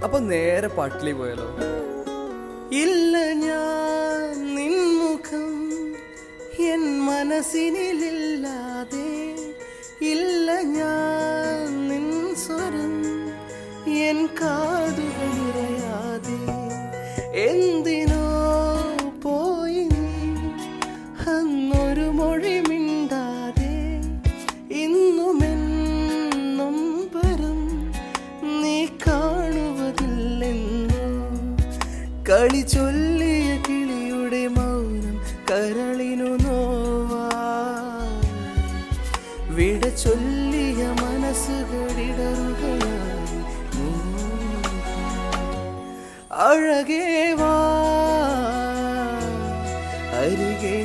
അപ്പൊ നേരെ പാട്ടിലേക്ക് പോയാലോ? ഇല്ല ഞാൻ നിൻമുഖം എൻ മനസ്സിനില്ലാതെ, ഇല്ല ഞാൻ നിൻ സ്വരം എൻ കാതുകൾ നിറയാതെ. എന്തിനോ പോയി നീ അന്നൊരു മൊഴി മിണ്ടാതെ, ഇന്നുമെന്നും വരും നീ കാണുവതില്ലെന്നോ. കളി ചൊല്ലിയ കിളിയുടെ മൗനം കരളിനു നോവാ, വിട ചൊല്ലിയ മനസ്സുകളിടറുകയായി. അഴകേ വാ അരികെ